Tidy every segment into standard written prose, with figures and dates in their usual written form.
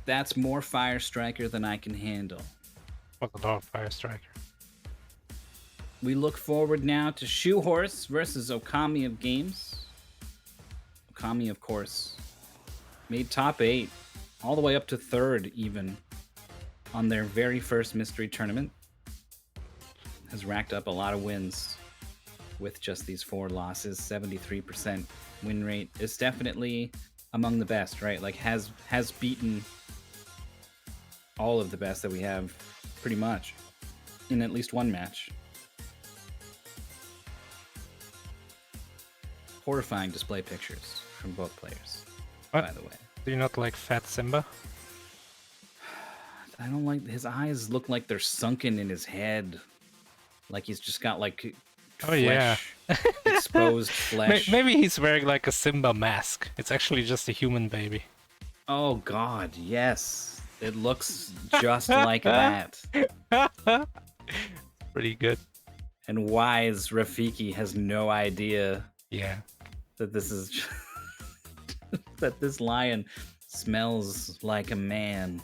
That's more Fire Striker than I can handle. What a dog, Fire Striker. We look forward now to Shoehorse versus OkamiOfGames. Okami, of course, made top 8, all the way up to 3rd even, on their very first mystery tournament. Has racked up a lot of wins with just these 4 losses. 73% win rate is definitely among the best, right? Like has beaten all of the best that we have pretty much in at least one match. Horrifying display pictures from both players, What? by the way. Do you not like Fat Simba? I don't like his eyes. Look like they're sunken in his head, like he's just got like flesh, exposed flesh. Maybe he's wearing like a Simba mask. It's actually just a human baby. Oh God, yes, it looks just like that. Pretty good. And wise Rafiki has no idea. Yeah. That this is that this lion smells like a man.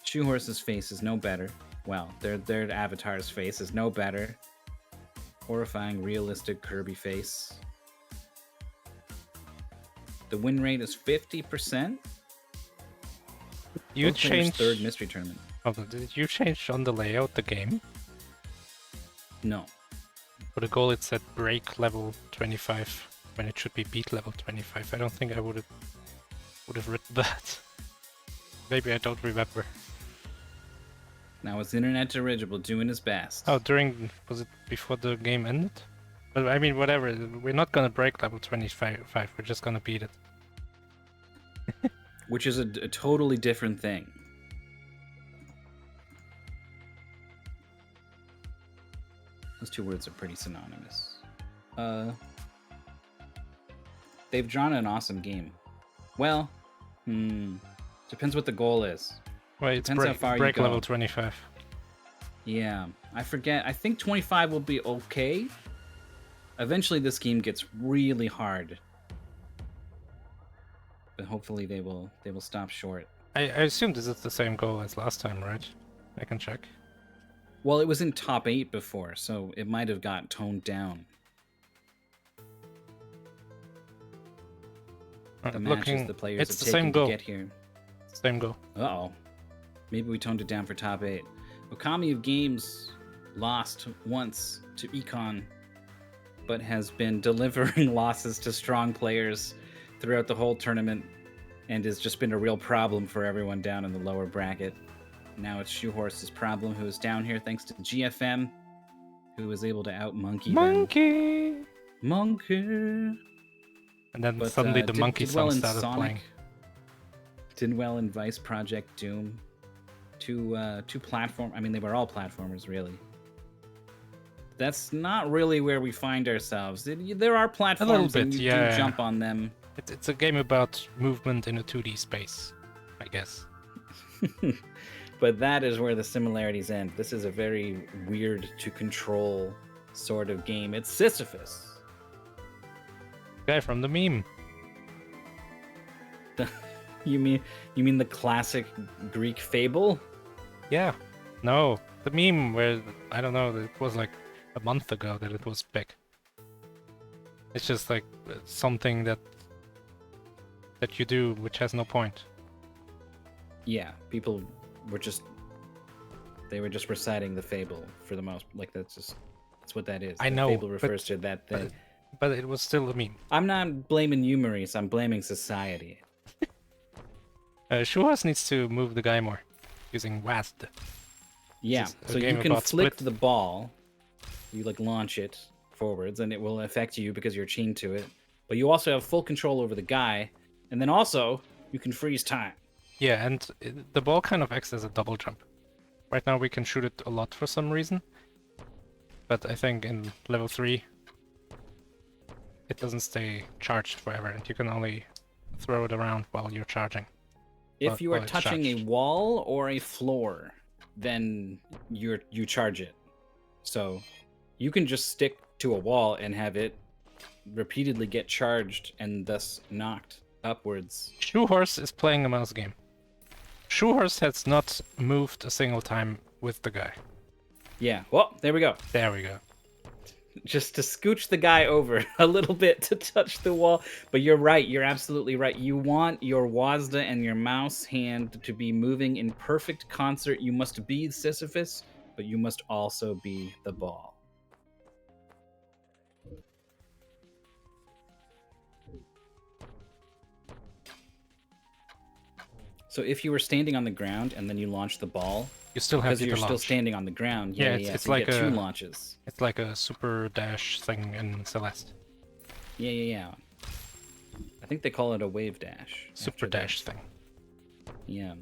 Shoehorse's face is no better. Well, their avatar's face is no better. Horrifying, realistic Kirby face. The win rate is 50%. You Both players' changed 3rd mystery tournament. Oh, did you change on the layout the game? No. For the goal it said break level 25 when it should be beat level 25. I don't think I would have written that. Maybe I don't remember. Now it's Internet Dirigible doing his best. Oh, was it before the game ended? But I mean, whatever. We're not gonna break level 25. We're just gonna beat it. Which is a totally different thing. Those two words are pretty synonymous. They've drawn an awesome game. Well, depends what the goal is. Well, it's Depends how far you break go. level 25. Yeah, I forget. I think 25 will be okay. Eventually, this game gets really hard, but hopefully they will stop short. I assume this is the same goal as last time, right? I can check. Well, it was in top 8 before, so it might have got toned down. The matches the players it's have the taken same to goal. get here. Same goal. Uh-oh. Maybe we toned it down for top 8. OkamiOfGames lost once to Econ, but has been delivering losses to strong players throughout the whole tournament, and has just been a real problem for everyone down in the lower bracket. Now it's Shoehorse's problem, who is down here thanks to GFM, who was able to out-monkey them. Monkey! And then suddenly the monkey song started playing. Did well in Vice Project Doom. Two platform. I mean, they were all platformers, really. That's not really where we find ourselves. There are platforms, a little bit, and you yeah. do jump on them. It's a game about movement in a 2D space, I guess. But that is where the similarities end. This is a very weird to control sort of game. It's Sisyphus. Guy from the meme. You mean the classic Greek fable? Yeah. No, the meme where I don't know. It was like a month ago that it was big. It's just like something that you do which has no point. Yeah, people were just reciting the fable for the most. Like that's what that is. I The know. Fable refers to that thing. But it was still a meme. I'm not blaming you, Maurice. I'm blaming society. Shoehorse needs to move the guy more using WASD. Yeah, This is a so game you can about flick split. the ball. You like launch it forwards, and it will affect you because you're chained to it. But you also have full control over the guy, and then also you can freeze time. Yeah, and the ball kind of acts as a double jump. Right now we can shoot it a lot for some reason. But I think in level 3 it doesn't stay charged forever, and you can only throw it around while you're charging. If you are Well, it's touching a charged. wall or a floor, then you charge it. So you can just stick to a wall and have it repeatedly get charged and thus knocked Upwards. Shoehorse is playing a mouse game. Shoehorse has not moved a single time with the guy. Yeah. Well, there we go. There we go. Just to scooch the guy over a little bit to touch the wall. But you're right. You're absolutely right. You want your WASD and your mouse hand to be moving in perfect concert. You must be Sisyphus, but you must also be the ball. So if you were standing on the ground and then you launch the ball, You still have because you're the still launch. standing on the ground, Yeah, yeah, it's so you like get a- two launches. It's like a super dash thing in Celeste. Yeah. I think they call it a wave dash. Super after dash that. thing. Yeah.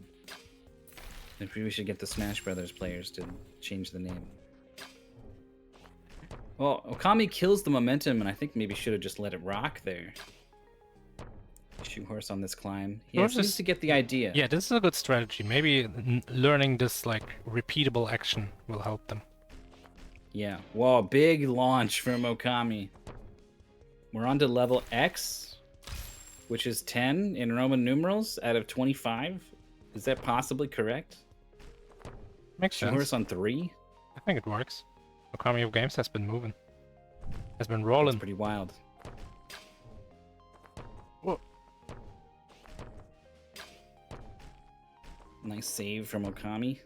Maybe we should get the Smash Brothers players to change the name. Well, Okami kills the momentum, and I think maybe should have just let it rock there. Shoehorse on this climb. Yeah, Shoehorse seems is- to get the idea. Yeah, this is a good strategy. Maybe learning this like repeatable action will help them. Yeah. Whoa, big launch from Okami. We're on to level X, which is 10 in Roman numerals out of 25. Is that possibly correct? Makes sense. Shoehorse on 3? I think it works. OkamiOfGames has been moving. Has been That's rolling. pretty wild. Whoa. Nice save from Okami.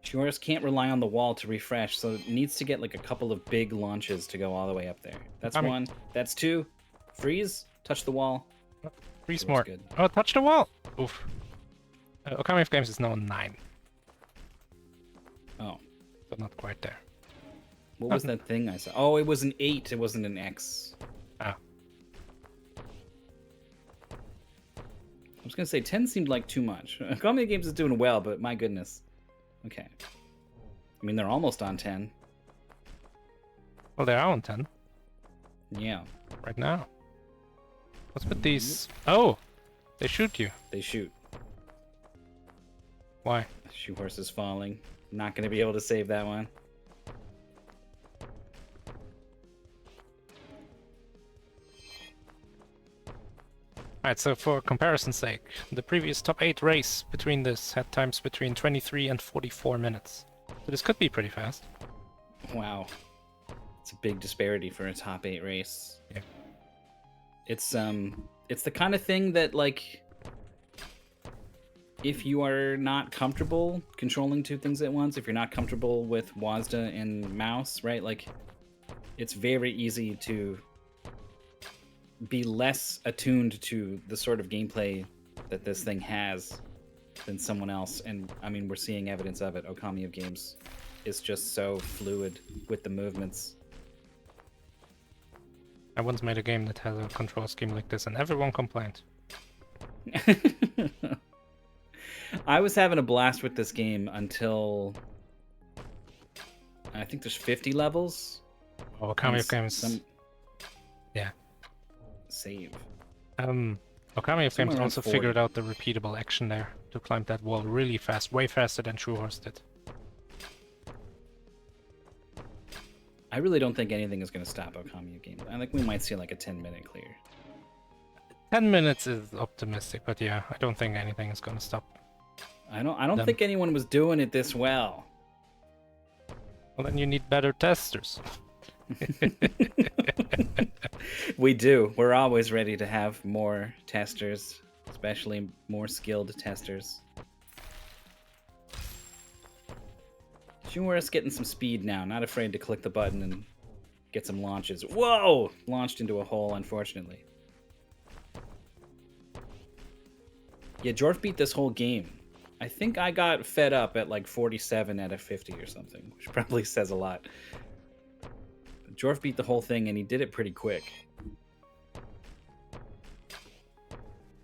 Shoehorse can't rely on the wall to refresh, so it needs to get like a couple of big launches to go all the way up there. That's Okami. 1. That's 2. Freeze. Touch the wall. 3 Shoehorse more. good. Oh, touch the wall! Oof. OkamiOfGames is now on 9. Oh. So not quite there. What was that thing I saw? Oh, it was an 8. It wasn't an X. Ah. I was going to say 10 seemed like too much. OkamiOfGames is doing well, but my goodness. Okay. I mean, they're almost on 10. Well, they are on 10 Yeah. right now. What's with these? Oh! They shoot you. They shoot. Why? Shoehorse is falling. Not going to be able to save that one. Alright, so for comparison's sake, the previous top 8 race between this had times between 23 and 44 minutes. So this could be pretty fast. Wow. It's a big disparity for a top 8 race. Yeah. It's the kind of thing that, like, if you are not comfortable controlling two things at once, if you're not comfortable with WASD and mouse, right? Like, it's very easy to be less attuned to the sort of gameplay that this thing has than someone else. And I mean, we're seeing evidence of it. OkamiOfGames is just so fluid with the movements. I once made a game that has a control scheme like this and everyone complained. I was having a blast with this game until I think there's 50 levels. Oh, and OkamiOfGames. Yeah. Save. OkamiOfGames Somewhere around also 40. figured out the repeatable action there to climb that wall really fast, way faster than Shoehorse did. I really don't think anything is going to stop OkamiOfGames. I think we might see like a 10-minute clear. 10 minutes is optimistic, but yeah, I don't think anything is gonna stop. I don't Them. think anyone was doing it this well. Well, then you need better testers. We do. We're always ready to have more testers, especially more skilled testers. Shoehorse getting some speed now, not afraid to click the button and get some launches. Whoa! Launched into a hole, unfortunately. Yeah, Jorf beat this whole game. I think I got fed up at like 47 out of 50 or something, which probably says a lot. Jorf beat the whole thing, and he did it pretty quick.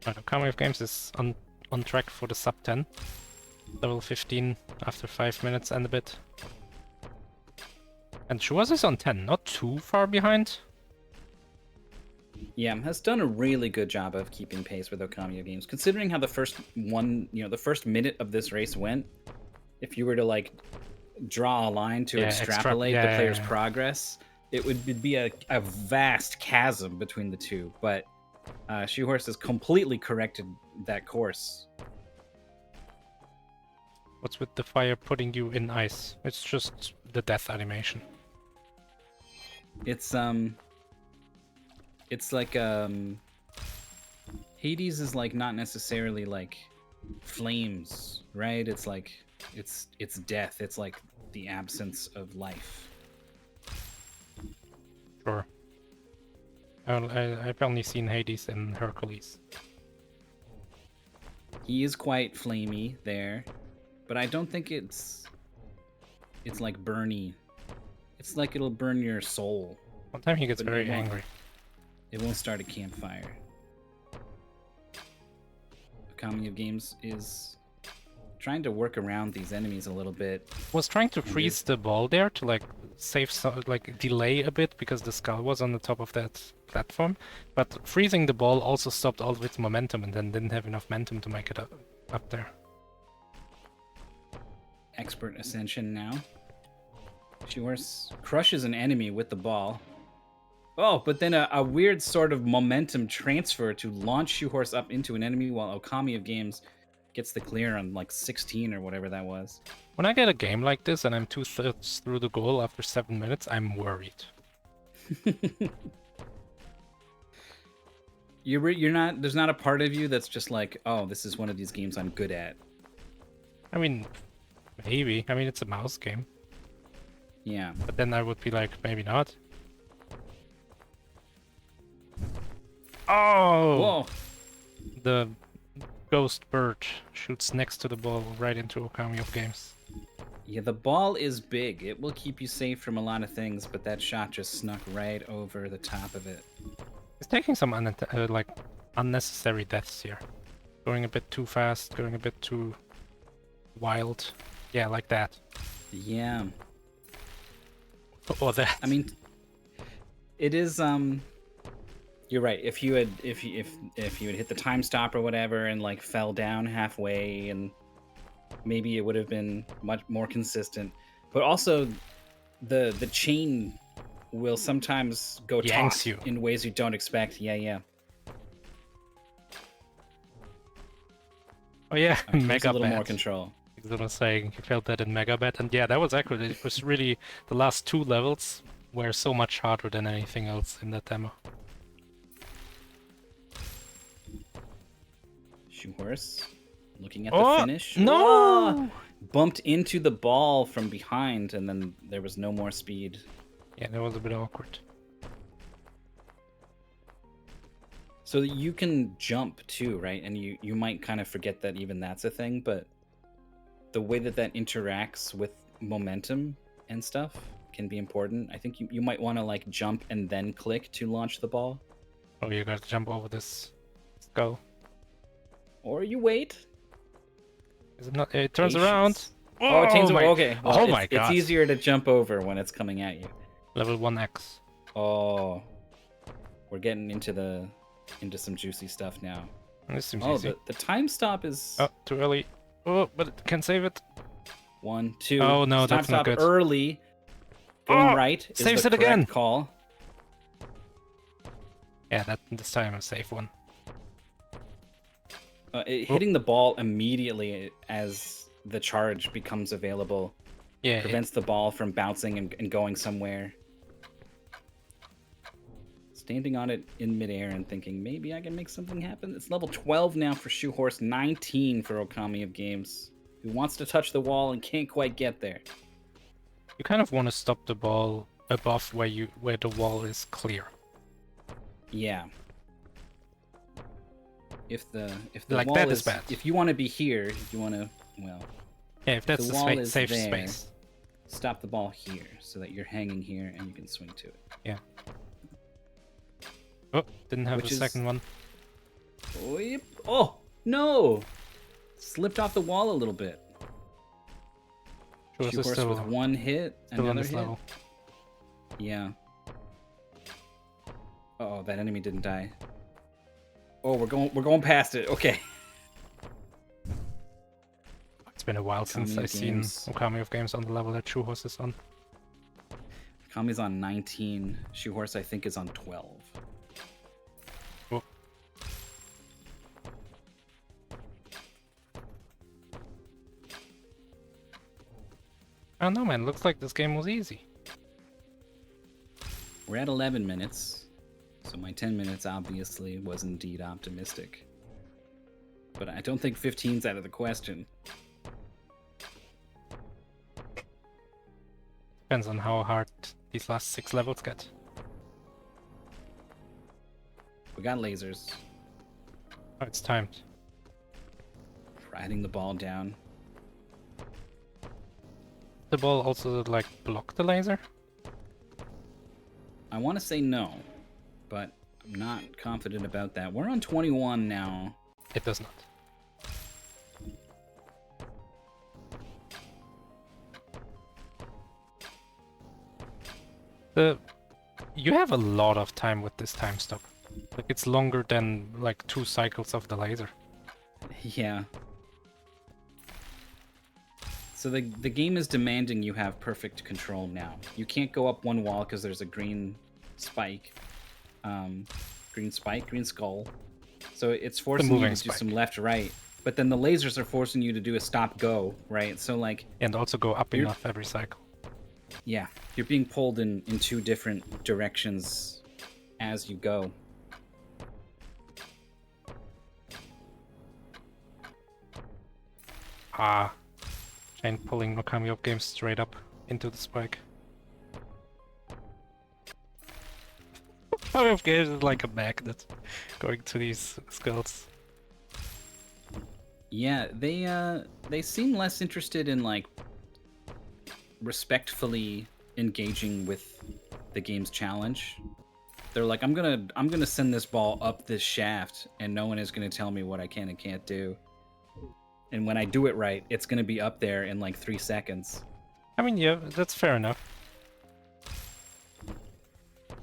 Right, OkamiOfGames is on track for the sub 10. Level 15 after 5 minutes and a bit. And Shoehorse is on 10, not too far behind. Yeah, has done a really good job of keeping pace with OkamiOfGames, considering how the first minute of this race went. If you were to like draw a line to extrapolate the player's progress, it would be a vast chasm between the two. But Shoehorse has completely corrected that course. What's with the fire putting you in ice? It's just the death animation. It's like Hades is like not necessarily like flames, right? It's like it's death. It's like the absence of life. Sure. I've only seen Hades in Hercules. He is quite flamey there, but I don't think it's like burny. It's like it'll burn your soul. One time he gets But very angry. It won't start a campfire. OkamiOfGames is trying to work around these enemies a little bit. Was trying to freeze the ball there to like save some, like delay a bit because the skull was on the top of that platform, but freezing the ball also stopped all of its momentum and then didn't have enough momentum to make it up there. Expert Ascension now. Shoehorse crushes an enemy with the ball. Oh, but then a weird sort of momentum transfer to launch Shoehorse up into an enemy while OkamiOfGames gets the clear on like 16 or whatever that was. When I get a game like this and I'm 2/3 through the goal after 7 minutes, I'm worried. You're not. There's not a part of you that's just like, oh, this is one of these games I'm good at. I mean, maybe. I mean, it's a mouse game. Yeah. But then I would be like, maybe not. Oh! Whoa. The ghost bird shoots next to the ball right into OkamiOfGames. Yeah, the ball is big. It will keep you safe from a lot of things, but that shot just snuck right over the top of it. It's taking some like unnecessary deaths here. Going a bit too fast, going a bit too wild. Yeah, like that. Yeah. Or that. I mean, it is you're right. If you had hit the time stop or whatever and like fell down halfway, and maybe it would have been much more consistent. But also the chain will sometimes go Yanks taut you in ways you don't expect. Yeah. Oh yeah, Mega a little Mega more control. As I was saying, you felt that in Mega Bat, and yeah, that was accurate. It was really the last 2 levels were so much harder than anything else in that demo. Shoehorse looking at the finish. No! Oh! Bumped into the ball from behind, and then there was no more speed. Yeah, that was a bit awkward. So you can jump too, right? And you might kind of forget that even that's a thing, but the way that interacts with momentum and stuff can be important. I think you might want to like jump and then click to launch the ball. Oh, you gotta jump over this skull. Or you wait. Is it not? It turns Patience. around. Oh, it turns around. Okay. Well, oh my god. It's easier to jump over when it's coming at you. Level 1x. Oh. We're getting into some juicy stuff now. This seems easy. The time stop is... Oh, too early. Oh, but it can save it. 1, 2. Oh no, that's not good. Early. Going right is saves the it again. call. Yeah, this time a safe one. Hitting the ball immediately as the charge becomes available prevents the ball from bouncing and going somewhere. Standing on it in midair and thinking, maybe I can make something happen. It's level 12 now for Shoehorse, 19 for OkamiOfGames, who wants to touch the wall and can't quite get there. You kind of want to stop the ball above where the wall is clear. Yeah. If the like wall that is bad. If you want to be here, you want to yeah, if that's the safe there, space. Stop the ball here so that you're hanging here and you can swing to it. Yeah. Oh, didn't have a second one. Oh, yep. Oh no! Slipped off the wall a little bit. Shoehorse with one hit, another hit. Level. Yeah. Uh-oh, that enemy didn't die. Oh, we're going past it. Okay. It's been a while since I've seen OkamiOfGames on the level that Shoehorse is on. Okami's on 19. Shoehorse, I think, is on 12. Oh. I don't know, man. Looks like this game was easy. We're at 11 minutes, so my 10 minutes obviously was indeed optimistic. But I don't think 15's out of the question. Depends on how hard these last 6 levels get. We got lasers. Oh, it's timed. Riding the ball down. The ball also, like, block the laser? I want to say no, but I'm not confident about that. We're on 21 now. It does not. You have a lot of time with this time stop. Like, it's longer than, like, 2 cycles of the laser. Yeah. So the game is demanding you have perfect control now. You can't go up one wall because there's a green spike. Green skull. So it's forcing you to do some left-right. But then the lasers are forcing you to do a stop-go, right? So like... And also go up enough every cycle. Yeah, you're being pulled in 2 different directions as you go. Ah. Jane pulling OkamiOfGames straight up into the spike. OkamiOfGames is like a magnet going to these skulls. Yeah, they seem less interested in like respectfully engaging with the game's challenge. They're like, I'm gonna send this ball up this shaft, and no one is gonna tell me what I can and can't do. And when I do it right, it's gonna be up there in like 3 seconds. I mean, yeah, that's fair enough.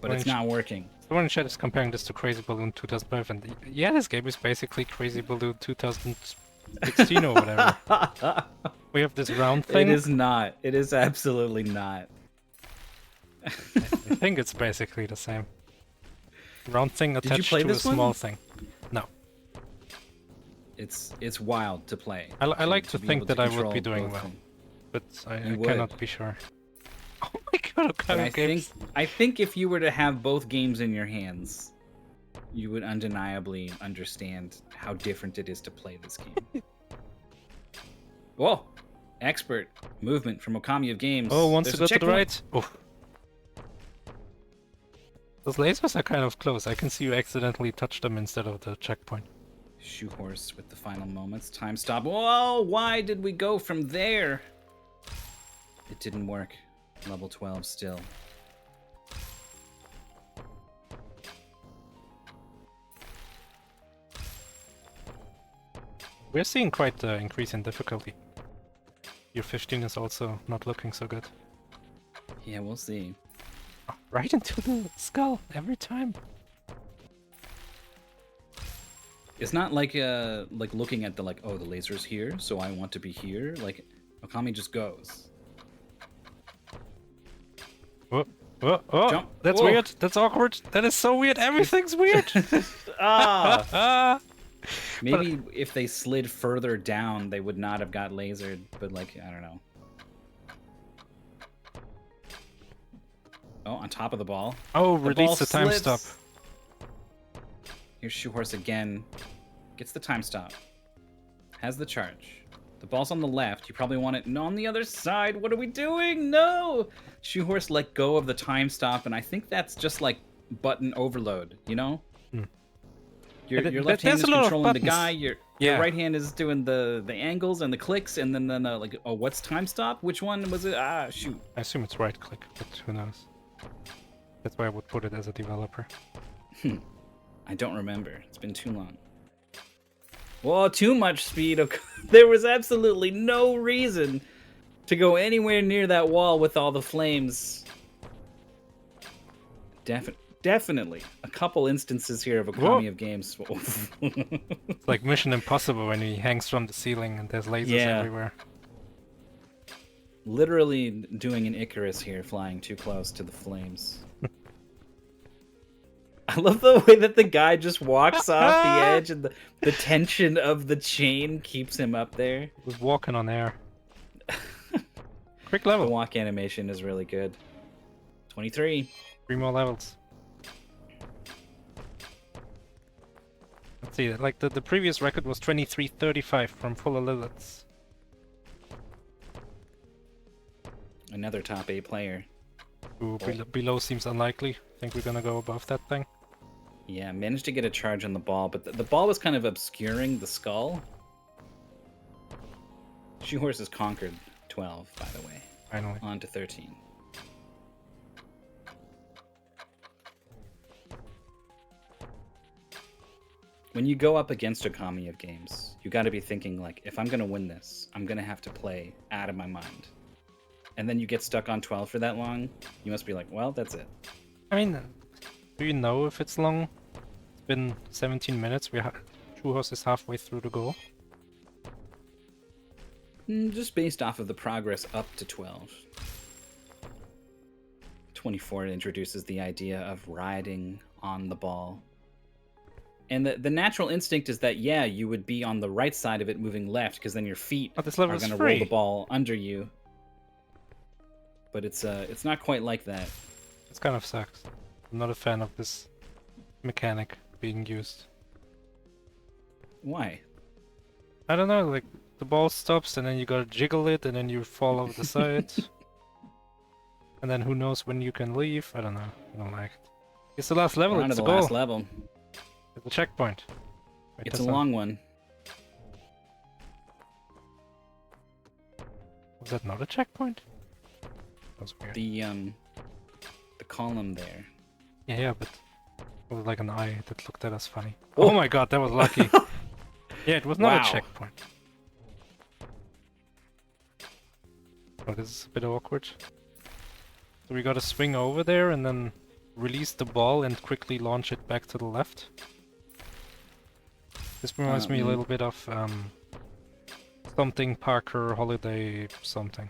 But it's not working. Someone in chat is comparing this to Crazy Balloon 2005, and yeah, this game is basically Crazy Balloon 2016 or whatever. We have this round thing. It is not. It is absolutely not. I think it's basically the same. Round thing attached to a small thing. No. It's wild to play. I like to think that I would be doing well, but I cannot be sure. Oh my god, OkamiOfGames. I think if you were to have both games in your hands, you would undeniably understand how different it is to play this game. Whoa! Expert movement from OkamiOfGames. Oh, wants to go to the right. Oh. Those lasers are kind of close. I can see you accidentally touch them instead of the checkpoint. Shoehorse with the final moments. Time stop. Whoa! Why did we go from there? It didn't work. Level 12 still. We're seeing quite an increase in difficulty. Your 15 is also not looking so good. Yeah, we'll see. Oh, right into the skull every time. It's not like looking at the oh, the laser's here, so I want to be here. Like Okami just goes. Oh, oh, oh. Jump. That's weird. That's awkward. That is so weird. Everything's weird. Maybe if they slid further down, they would not have got lasered. But like, I don't know. Oh, on top of the ball. Oh, release the time stop. Here's Shoehorse again. Gets the time stop. Has the charge. The ball's on the left. You probably want it on the other side. What are we doing? No! Shoehorse let go of the time stop, and I think that's just like button overload, you know? Hmm. Your left hand is controlling the guy. Your right hand is doing the angles and the clicks, and then like, oh, what's time stop? Which one was it? Ah, shoot. I assume it's right click, but who knows? That's why I would put it as a developer. I don't remember. It's been too long. Whoa, too much speed. There was absolutely no reason to go anywhere near that wall with all the flames. Definitely. A couple instances here of OkamiOfGames. It's like Mission Impossible when he hangs from the ceiling and there's lasers everywhere. Literally doing an Icarus here, flying too close to the flames. I love the way that the guy just walks off the edge and the tension of the chain keeps him up there. He was walking on air. Quick The level. walk animation is really good. 23. 3 more levels. Let's see, like the previous record was 23:35 from Fuller Liliths. Another top 8 player. Ooh, below seems unlikely. Think we're gonna go above that thing. Yeah, managed to get a charge on the ball, but the ball was kind of obscuring the skull. Shoehorse has conquered 12, by the way. Finally. On to 13. When you go up against Okami of Games, you got to be thinking, like, if I'm going to win this, I'm going to have to play out of my mind. And then you get stuck on 12 for that long, you must be like, well, that's it. I mean, do you know if it's long? It's been 17 minutes. Shoehorse is halfway through the goal. Just based off of the progress up to 12. 24 introduces the idea of riding on the ball. And the natural instinct is that, yeah, you would be on the right side of it moving left, because then your feet are going to roll the ball under you. But it's not quite like that. It's kind of sucks. I'm not a fan of this mechanic being used. Why? I don't know, like, the ball stops and then you gotta jiggle it and then you fall over the side. And then who knows when you can leave? I don't know. I don't like it. It's the last level, it's the goal. Last level. It's a checkpoint. Wait, it's a long one. Was that not a checkpoint? That was weird. The column there. Yeah, but it was like an eye that looked at us funny. Oh my god, that was lucky. Yeah, it was not a checkpoint. Oh, this is a bit awkward. So we gotta swing over there and then release the ball and quickly launch it back to the left. This reminds me a little bit of something Parker Holiday something.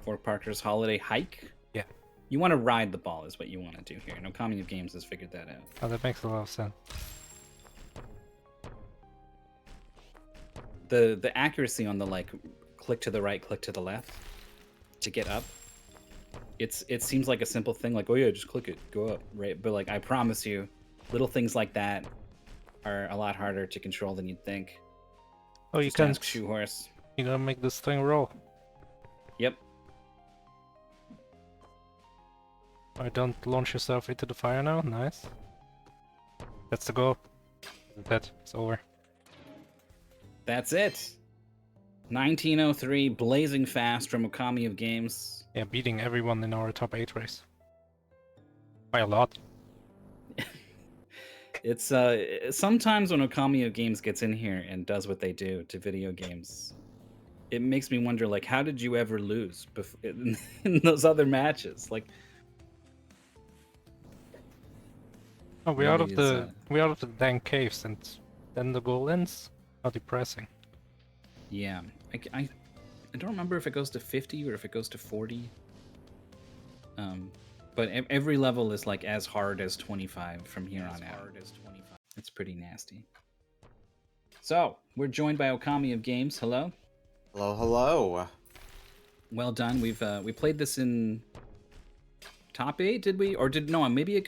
Fort Parker's Holiday Hike? Yeah. You want to ride the ball is what you want to do here. And Okami of Games has figured that out. Oh, that makes a lot of sense. The accuracy on the, like, click to the right, click to the left to get up. It seems like a simple thing, like, oh yeah, just click it, go up, right? But, like, I promise you, little things like that are a lot harder to control than you'd think. Oh, you can Shoehorse. You gotta make this thing roll. Yep. Alright, don't launch yourself into the fire now. Nice. That's the goal. That it's over. That's it. 1903, blazing fast from Okami of Games. Yeah, beating everyone in our top 8 race. By a lot. It's sometimes when Okami of Games gets in here and does what they do to video games, it makes me wonder, like, how did you ever lose in those other matches? Like, oh, we're out of the dank caves, and then the goal ends. How depressing. Yeah, I don't remember if it goes to 50 or if it goes to 40. But every level is like as hard as 25 from here on out. It's pretty nasty. So we're joined by Okami of Games. Hello. Hello, hello. Well done. We played this in top 8, did we? Or maybe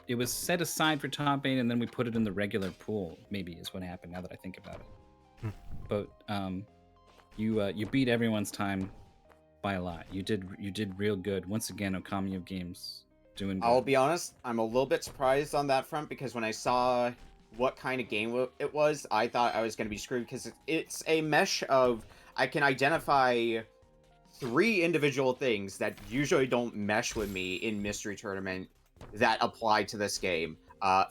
it was set aside for top 8 and then we put it in the regular pool. Maybe is what happened. Now that I think about it. But you beat everyone's time by a lot. You did real good. Once again, Okami of Games doing good. I'll be honest, I'm a little bit surprised on that front because when I saw what kind of game it was, I thought I was going to be screwed because it's a mesh of I can identify 3 individual things that usually don't mesh with me in Mystery Tournament that apply to this game.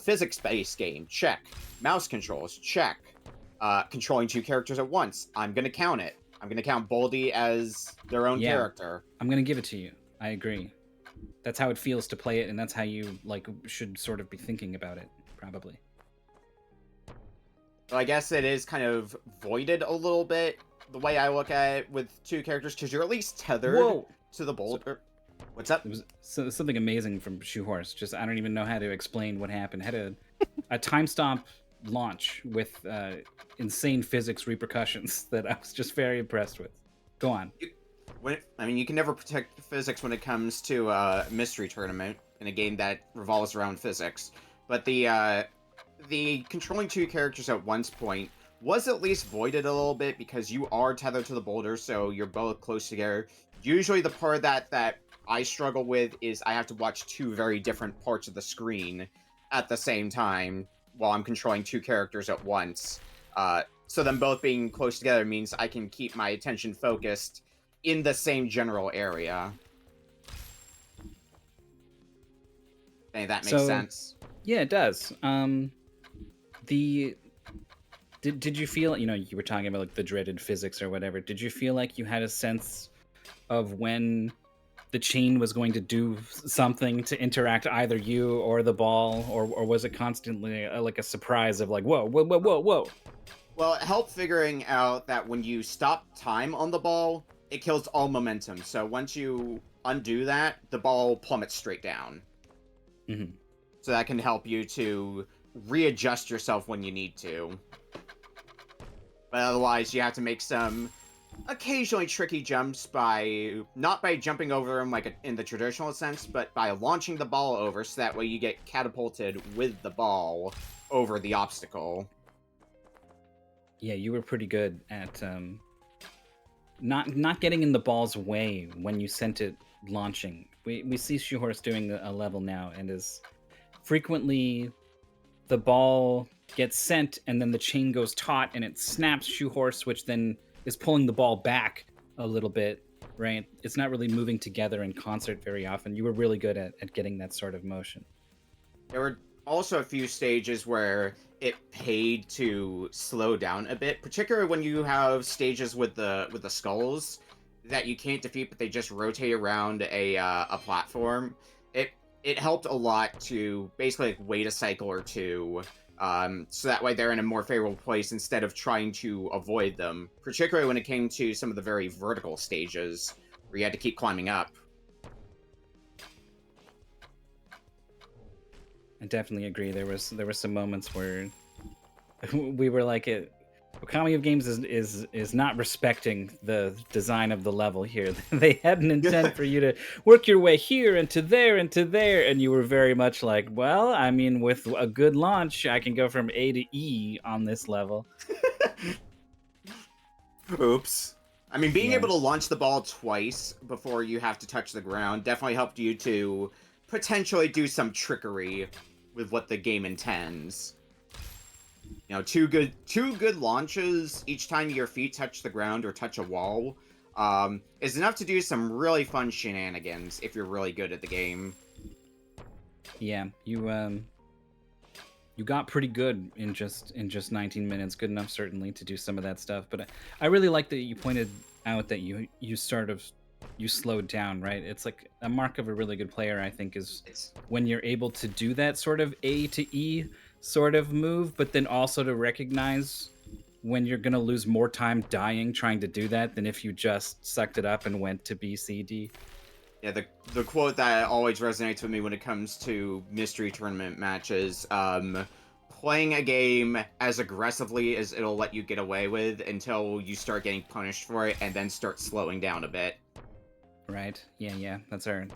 Physics-based game, check. Mouse controls, check. Controlling 2 characters at once, I'm going to count it. I'm going to count Boldy as their own character. I'm going to give it to you. I agree. That's how it feels to play it, and that's how you should sort of be thinking about it, probably. So I guess it is kind of voided a little bit, the way I look at it with 2 characters, because you're at least tethered to the boulder. What's up? It was something amazing from Shoehorse. Just, I don't even know how to explain what happened. Had a time stomp launch with insane physics repercussions that I was just very impressed with. Go on. You can never protect physics when it comes to a mystery tournament in a game that revolves around physics. But the controlling two characters at once point was at least voided a little bit because you are tethered to the boulder, so you're both close together. Usually the part that I struggle with is I have to watch two very different parts of the screen at the same time while I'm controlling two characters at once. So them both being close together means I can keep my attention focused in the same general area. If that makes sense. Yeah, it does. Did you feel, you were talking about like the dreaded physics or whatever. Did you feel like you had a sense of when the chain was going to do something to interact either you or the ball, or was it constantly like a surprise of like, whoa, whoa, whoa, whoa, whoa? Well, it helped figuring out that when you stop time on the ball, it kills all momentum. So once you undo that, the ball plummets straight down. Mm-hmm. So that can help you to readjust yourself when you need to. But otherwise, you have to make some occasionally tricky jumps not by jumping over them like in the traditional sense, but by launching the ball over so that way you get catapulted with the ball over the obstacle. Yeah, you were pretty good at not getting in the ball's way when you sent it launching. We see Shoehorse doing a level now, and is frequently the ball gets sent and then the chain goes taut and it snaps Shoehorse, which then is pulling the ball back a little bit, right? It's not really moving together in concert very often. You were really good at getting that sort of motion. There were also a few stages where it paid to slow down a bit, particularly when you have stages with the skulls that you can't defeat, but they just rotate around a platform. It helped a lot to basically like wait a cycle or two, so that way they're in a more favorable place instead of trying to avoid them, particularly when it came to some of the very vertical stages where you had to keep climbing up. I definitely agree. There were some moments where we were like, OkamiOfGames is not respecting the design of the level here. They had an intent for you to work your way here and to there and to there, and you were very much like, well, I mean, with a good launch, I can go from A to E on this level. Oops. I mean, being Yes. able to launch the ball twice before you have to touch the ground definitely helped you to potentially do some trickery with what the game intends. Two good launches each time your feet touch the ground or touch a wall is enough to do some really fun shenanigans if you're really good at the game. Yeah, you got pretty good in just 19 minutes. Good enough, certainly, to do some of that stuff. But I really like that you pointed out that you slowed down, right? It's like a mark of a really good player, I think, is when you're able to do that sort of A to E sort of move, but then also to recognize when you're going to lose more time dying trying to do that than if you just sucked it up and went to B, C, D. Yeah, the quote that always resonates with me when it comes to mystery tournament matches, playing a game as aggressively as it'll let you get away with until you start getting punished for it and then start slowing down a bit. Right. Yeah. That's an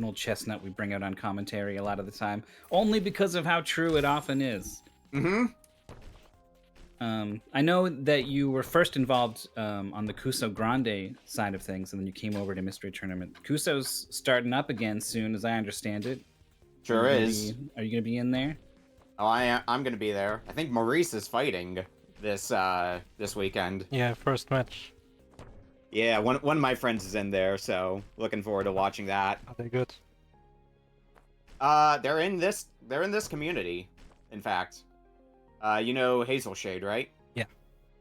old chestnut we bring out on commentary a lot of the time, only because of how true it often is. Mm-hmm. I know that you were first involved on the Kuso Grande side of things, and then you came over to Mystery Tournament. Kuso's starting up again soon, as I understand it. Sure is. Are you going to be in there? Oh, I'm going to be there. I think Maurice is fighting this weekend. Yeah, first match. Yeah, one of my friends is in there, so looking forward to watching that. Are they good? They're in this community, in fact. You know Hazel Shade, right? Yeah.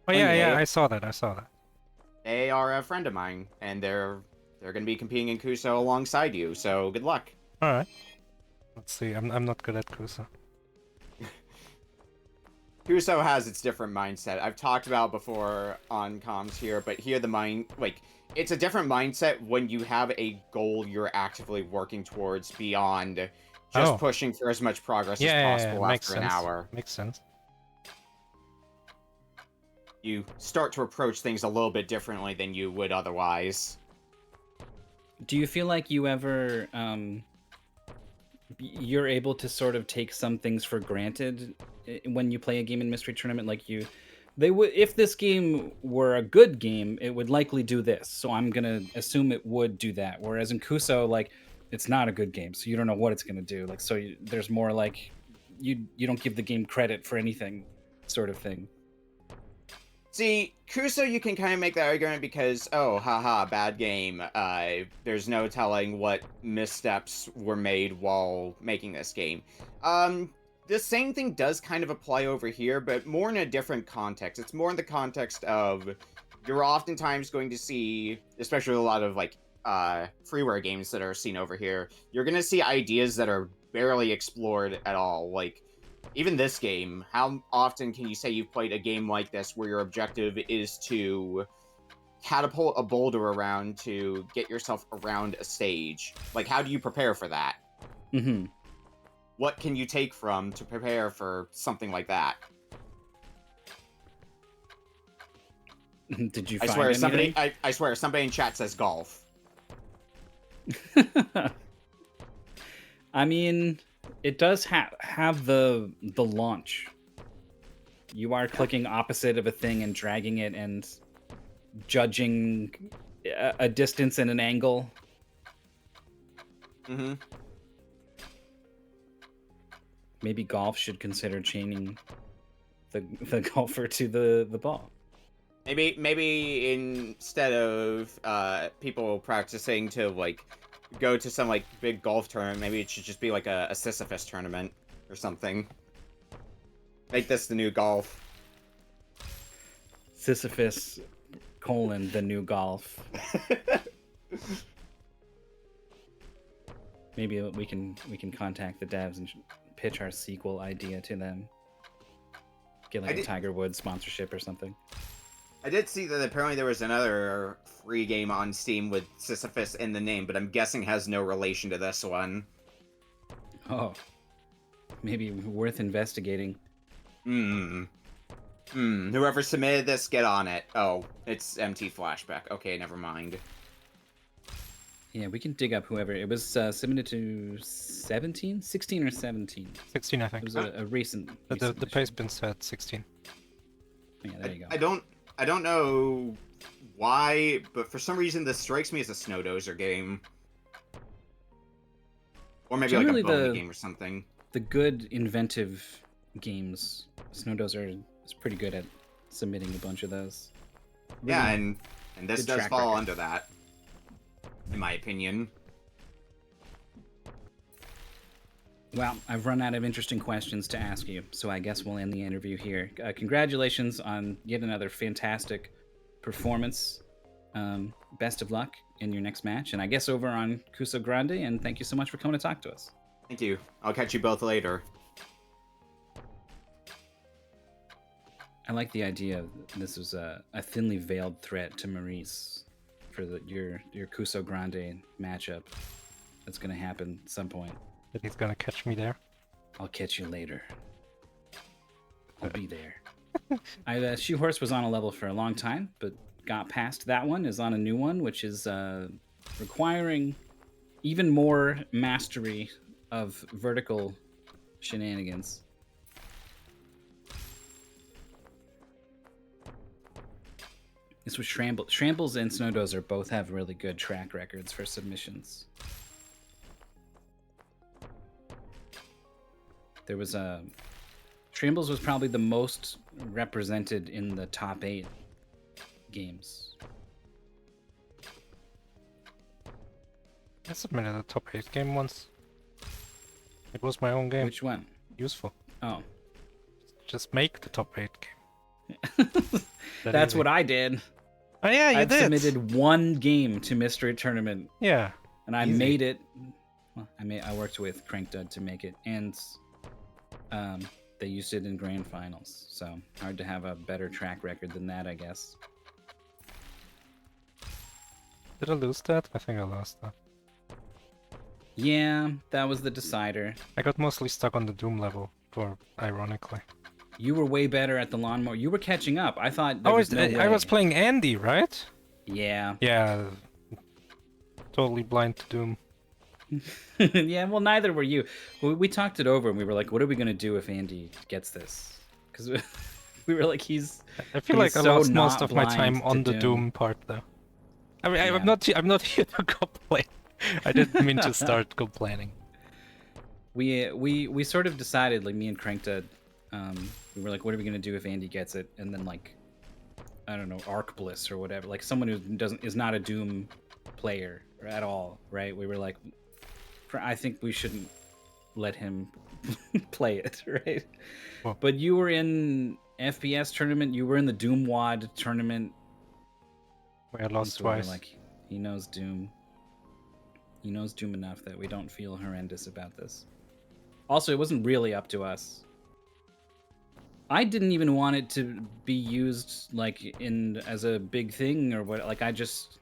Oh yeah, I saw that. They are a friend of mine, and they're going to be competing in Kuso alongside you. So good luck. All right. Let's see. I'm not good at Kuso. Kuso has its different mindset. I've talked about before on comms here, but here it's a different mindset when you have a goal you're actively working towards beyond just pushing for as much progress as possible after an hour. Makes sense. You start to approach things a little bit differently than you would otherwise. Do you feel like you ever you're able to sort of take some things for granted when you play a game in Mystery Tournament? Like they would, if this game were a good game, it would likely do this. So I'm gonna assume it would do that. Whereas in Kuso, like, it's not a good game, so you don't know what it's gonna do. Like, so there's more like you don't give the game credit for anything, sort of thing. See, Kuso, you can kind of make that argument because, oh, haha, bad game. There's no telling what missteps were made while making this game. The same thing does kind of apply over here, but more in a different context. It's more in the context of you're oftentimes going to see, especially a lot of like freeware games that are seen over here, you're going to see ideas that are barely explored at all. Like, even this game, how often can you say you've played a game like this where your objective is to catapult a boulder around to get yourself around a stage? Like, how do you prepare for that? Mm-hmm. What can you take from to prepare for something like that? Did you I find swear anything? I swear somebody in chat says golf. I mean, it does have the launch. You are clicking opposite of a thing and dragging it and judging a distance and an angle. Mm-hmm. Maybe golf should consider chaining the golfer to the ball. Maybe instead of people practicing to like go to some like big golf tournament, maybe it should just be like a Sisyphus tournament or something. Make this the new golf. Sisyphus : the new golf. Maybe we can contact the devs and pitch our sequel idea to them. Get like a Tiger Woods sponsorship or something. I did see that apparently there was another free game on Steam with Sisyphus in the name, but I'm guessing has no relation to this one. Oh, maybe worth investigating. Whoever submitted this, get on it. Oh, it's MT Flashback. Okay, never mind. Yeah, we can dig up whoever. It was submitted to 16 or 17? 16, I think. It was a recent. The pace bin said 16. Yeah, there you go. I don't know why, but for some reason this strikes me as a Snowdozer game. Or maybe Generally like a Bony game or something. The good, inventive games, Snowdozer is pretty good at submitting a bunch of those. Really, yeah, and this good does track fall record. under that, in my opinion. Well, I've run out of interesting questions to ask you, so I guess we'll end the interview here. Congratulations on yet another fantastic performance. Best of luck in your next match, and I guess over on Kuso Grande, and thank you so much for coming to talk to us. Thank you. I'll catch you both later. I like the idea this was a thinly veiled threat to Maurice for your Kuso Grande matchup that's going to happen at some point. That he's gonna catch me there. I'll catch you later. I'll be there. Shoehorse was on a level for a long time, but got past that one, is on a new one, which is requiring even more mastery of vertical shenanigans. This was Shrambles. Shrambles and Snowdozer both have really good track records for submissions. There was Shrambles was probably the most represented in the top 8 games. I submitted a top 8 game once. It was my own game. Which one? Useful. Oh. Just make the top 8 game. That's easy. what I did. Oh yeah, you I've did. submitted one game to Mystery Tournament. Yeah. And I Easy. made it. Well, I worked with Crank Dud to make it, and they used it in grand finals. So hard to have a better track record than that, I guess. Did I lose that? I think I lost that. Yeah, that was the decider. I got mostly stuck on the Doom level, ironically. You were way better at the lawnmower. You were catching up. I thought there was no way. I was playing Andy, right? Yeah. Yeah. totally blind to Doom. Yeah, well, neither were you. We talked it over and we were like, what are we going to do if Andy gets this? Because we were like, I feel he's like I so lost most not of my time blind to on the Doom part, though. I mean, Yeah. I'm not here to complain. I didn't mean to start complaining. We sort of decided, like me and Crankta, we were like, what are we gonna do if Andy gets it? And then like, I don't know, Arc Bliss or whatever, like someone who is not a Doom player at all, right? We were like, I think we shouldn't let him play it, right? Well, But you were in FPS tournament, you were in the Doom WAD tournament. where I lost So we were twice. like, he knows Doom. He knows Doom enough that we don't feel horrendous about this. Also, it wasn't really up to us. I didn't even want it to be used like in as a big thing or what. Like I just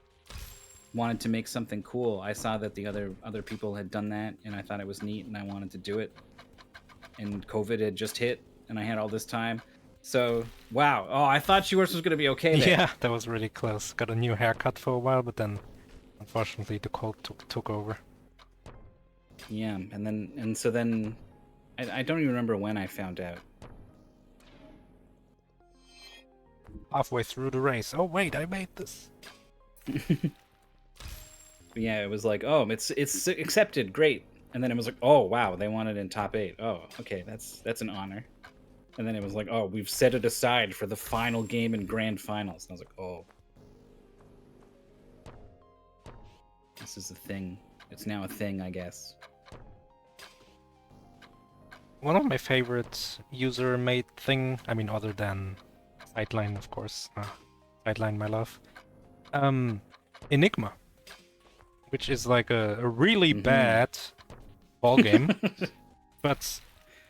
wanted to make something cool. I saw that the other people had done that, and I thought it was neat, and I wanted to do it. And COVID had just hit, and I had all this time. So wow. Oh, I thought Shoehorse was gonna be okay there. Yeah, that was really close. Got a new haircut for a while, but then unfortunately the cold took over. Yeah, and so then I don't even remember when I found out. Halfway through the race. Oh wait, I made this. Yeah, it was like, oh, it's accepted, great. And then it was like, oh wow, they want it in top 8. Oh, okay, that's an honor. And then it was like, oh, we've set it aside for the final game in grand finals. And I was like, oh, this is a thing. It's now a thing, I guess. One of my favorite user-made thing, I mean other than Sideline, of course. Sideline, my love. Enigma. Which is like a really bad ball game. But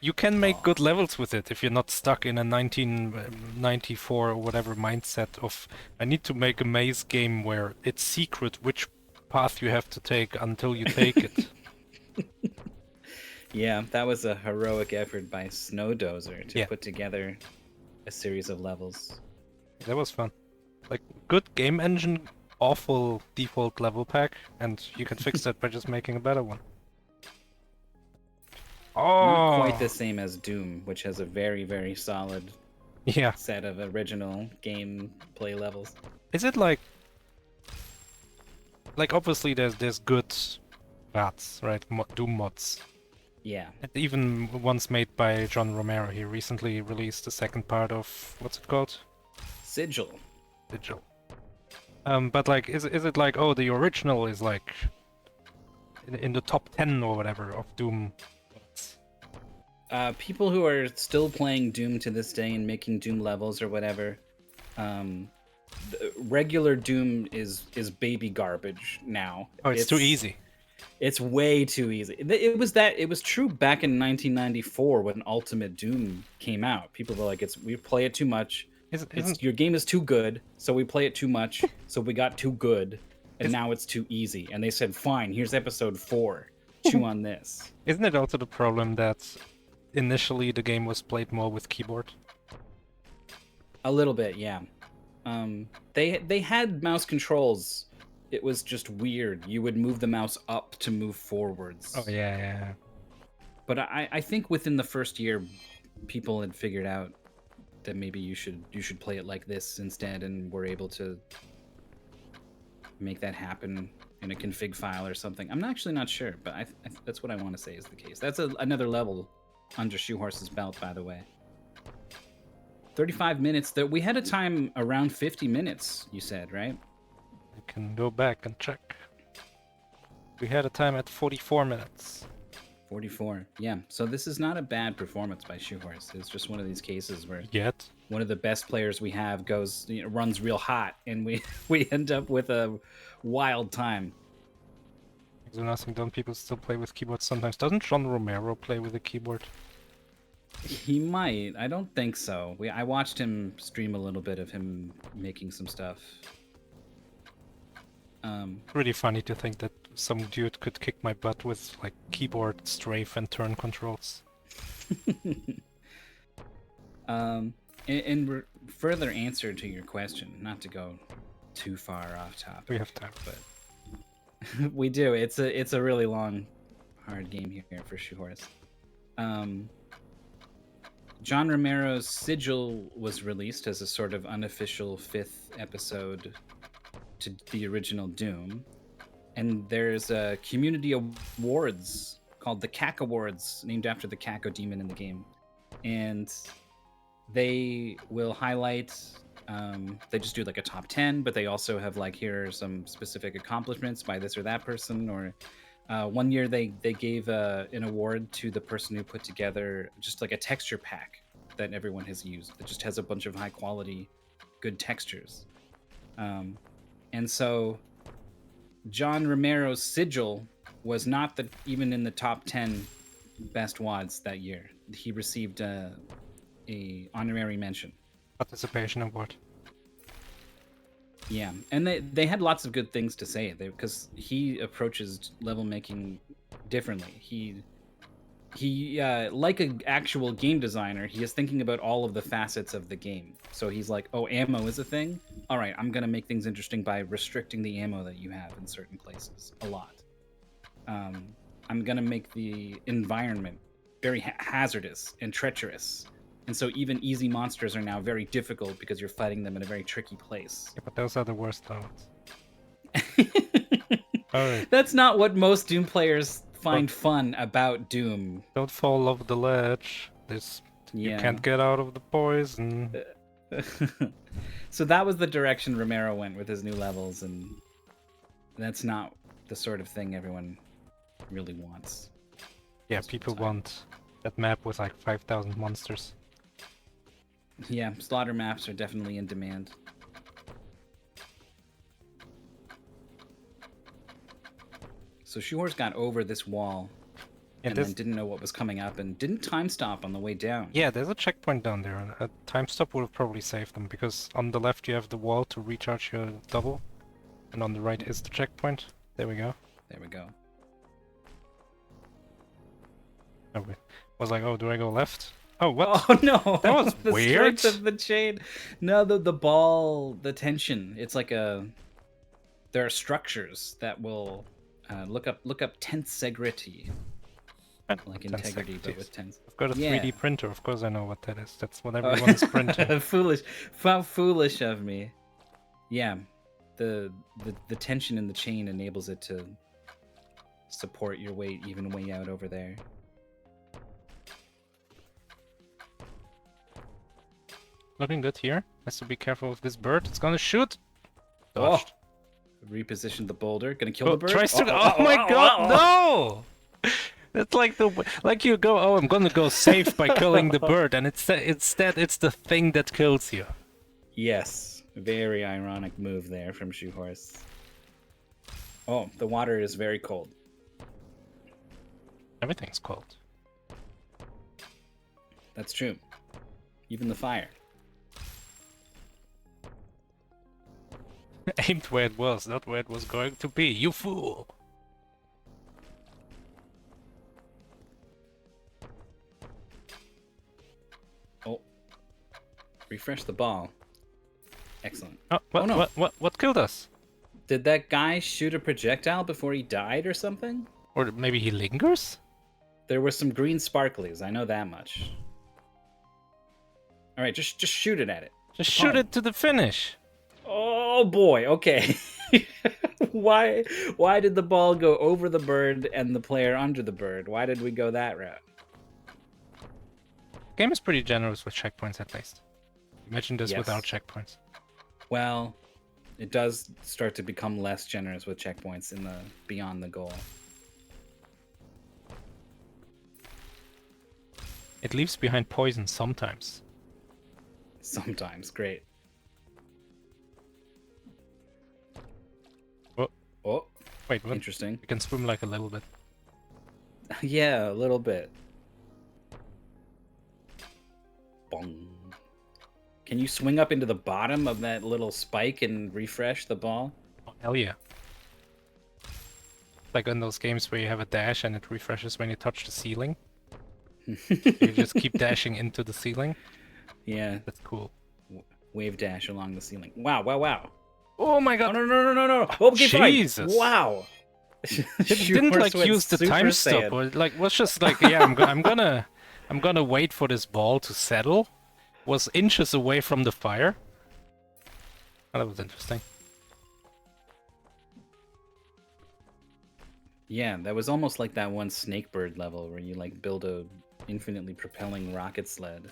you can make good levels with it if you're not stuck in a 1994 or whatever mindset of I need to make a maze game where it's secret which path you have to take until you take it. Yeah, that was a heroic effort by Snowdozer to Yeah. put together a series of levels. That was fun. Like, good game engine, awful default level pack, and you can fix that by just making a better one. Not quite Oh, the same as Doom, which has a very, very solid yeah. set of original gameplay levels. Is it like obviously there's good VATs, right? Doom mods. Yeah. And even ones made by John Romero. He recently released the second part of what's it called? Sigil. Vigil. But like, is it like, oh, the original is like in the top 10 or whatever of Doom? People who are still playing Doom to this day and making Doom levels or whatever, regular Doom is baby garbage now. Oh, it's too easy. It's way too easy. It was true back in 1994 when Ultimate Doom came out. People were like, we play it too much. Your game is too good, so we play it too much, so we got too good, and now it's too easy. And they said, fine, here's episode 4. Chew on this. Isn't it also the problem that initially the game was played more with keyboard? A little bit, yeah. They had mouse controls. It was just weird. You would move the mouse up to move forwards. Oh yeah. But I think within the first year, people had figured out that maybe you should play it like this instead, and were able to make that happen in a config file or something. I'm actually not sure, but that's what I want to say is the case. That's another level under Shoehorse's belt, by the way. 35 minutes. That we had a time around 50 minutes. You said, right? I can go back and check. We had a time at 44 minutes. 44. Yeah. So this is not a bad performance by Shoehorse. It's just one of these cases where Yet. one of the best players we have runs real hot, and we end up with a wild time. So nothing done. People still play with keyboards sometimes. Doesn't John Romero play with a keyboard? He might. I don't think so. I watched him stream a little bit of him making some stuff. Really funny to think that some dude could kick my butt with like keyboard strafe and turn controls. In further answer to your question, not to go too far off topic. We have time. But We do. It's a really long, hard game here for Shoehorse. John Romero's Sigil was released as a sort of unofficial 5th episode to the original Doom. And there's a community awards called the CAC Awards, named after the Caco demon in the game. And they will highlight, they just do like a top 10, but they also have like, here are some specific accomplishments by this or that person. Or one year they gave an award to the person who put together just like a texture pack that everyone has used that just has a bunch of high quality, good textures. And so John Romero's Sigil was not even in the top 10 best WADs that year. He received a honorary mention. Participation award. Yeah, and they had lots of good things to say because he approaches level making differently. He like an actual game designer, he is thinking about all of the facets of the game. So he's like, oh, ammo is a thing? All right, I'm going to make things interesting by restricting the ammo that you have in certain places a lot. I'm going to make the environment very hazardous and treacherous. And so even easy monsters are now very difficult because you're fighting them in a very tricky place. Yeah, but those are the worst ones. Alright. That's not what most Doom players find fun about Doom. Don't fall off the ledge. You can't get out of the poison. So that was the direction Romero went with his new levels, and that's not the sort of thing everyone really wants. Yeah, people want that map with like 5,000 monsters. Yeah, slaughter maps are definitely in demand. So Shoehorse got over this wall and then didn't know what was coming up and didn't time stop on the way down. Yeah, there's a checkpoint down there. And a time stop would have probably saved them because on the left you have the wall to recharge your double, and on the right is the checkpoint. There we go. There we go. I was like, oh, do I go left? Oh, what? Oh no! That was the weird. Strength of the chain. No, the ball, the tension. It's like there are structures that will look up tensegrity, like integrity, but with tense. I've got a 3D printer. Of course, I know what that is. That's what everyone's printing. Foolish of me. Yeah, the tension in the chain enables it to support your weight even way out over there. Looking good here. Has to be careful with this bird. It's gonna shoot. Dodged. Reposition the boulder. Gonna kill the bird. Tries to. Oh my god! No! It's like you go. Oh, I'm gonna go safe by killing the bird, and instead it's the thing that kills you. Yes, very ironic move there from Shoehorse. Oh, the water is very cold. Everything's cold. That's true. Even the fire. Aimed where it was, not where it was going to be. You fool! Oh. Refresh the ball. Excellent. Oh, what killed us? Did that guy shoot a projectile before he died or something? Or maybe he lingers? There were some green sparklies, I know that much. Alright, just shoot it at it. Just shoot it to the finish. Oh boy, okay. Why did the ball go over the bird and the player under the bird? Why did we go that route? The game is pretty generous with checkpoints, at least. Imagine this without checkpoints. Well, it does start to become less generous with checkpoints in the beyond the goal. It leaves behind poison sometimes. Sometimes, great. Oh, wait, what? Interesting. You can swim like a little bit. Yeah, a little bit. Bong. Can you swing up into the bottom of that little spike and refresh the ball? Oh, hell yeah. Like in those games where you have a dash and it refreshes when you touch the ceiling. You just keep dashing into the ceiling. Yeah. That's cool. Wave dash along the ceiling. Wow, wow, wow. Oh my god. Oh, no. Okay, Jesus. fine. Wow. It didn't like use the time stop, or like was just like, yeah, I'm gonna wait for this ball to settle. Was inches away from the fire. Oh, that was interesting. Yeah, that was almost like that one Snakebird level where you like build a infinitely propelling rocket sled.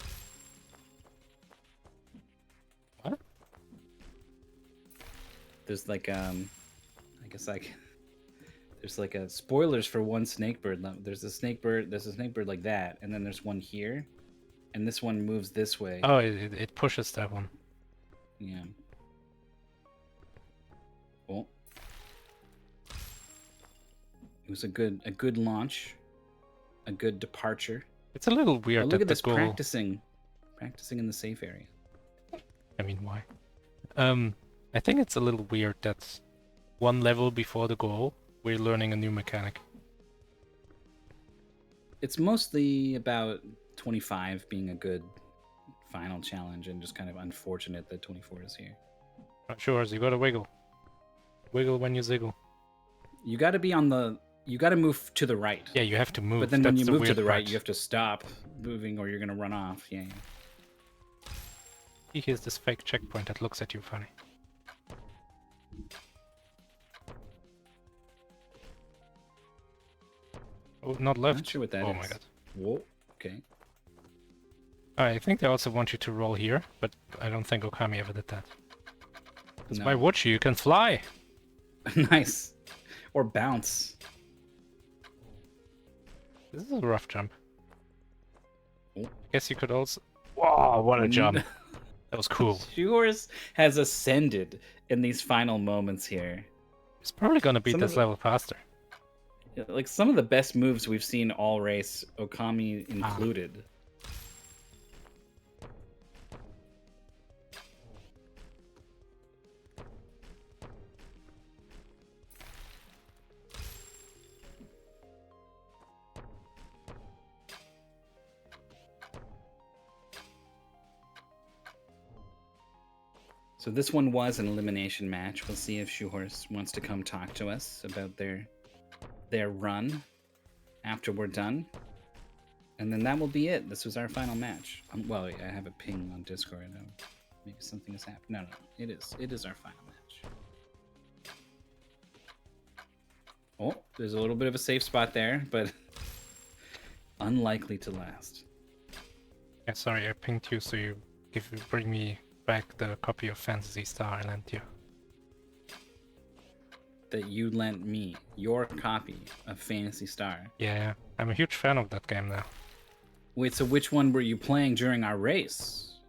What? There's like I guess like there's like a spoilers for one Snakebird. There's a Snakebird like that, and then there's one here, and this one moves this way. Oh, it pushes that one. Yeah. Oh. It was a good launch, a good departure. It's a little weird Oh, that look at the this goal... practicing in the safe area. I mean, why? I think it's a little weird that one level before the goal, we're learning a new mechanic. It's mostly about 25 being a good final challenge, and just kind of unfortunate that 24 is here. Sure, you gotta wiggle. Wiggle when you ziggle. You got to be on the. You got to move to the right. Yeah, you have to move. But then That's when you the move to weird the right, part. you have to stop moving, or you're gonna run off. Yeah. Here's this fake checkpoint that looks at you funny. Oh, not left. Not sure what that is. Oh my god. Whoa. Okay. I think they also want you to roll here, but I don't think Okami ever did that. Because No. why would you? You can fly! Nice. Or bounce. This is a rough jump. Oh. I guess you could also... Wow, what a jump! That was cool. Shoehorse has ascended in these final moments here. It's probably gonna beat Some this of level faster. Like some of the best moves we've seen all race, Okami included. So this one was an elimination match. We'll see if Shoehorse wants to come talk to us about their run after we're done. And then that will be it. This was our final match. Well, I have a ping on Discord. Maybe something has happened. No. It is our final match. Oh, there's a little bit of a safe spot there, but unlikely to last. Yeah, sorry, I pinged you so you bring me back the copy of Phantasy Star I lent you. That you lent me your copy of Phantasy Star. Yeah, I'm a huge fan of that game now. Wait, so which one were you playing during our race?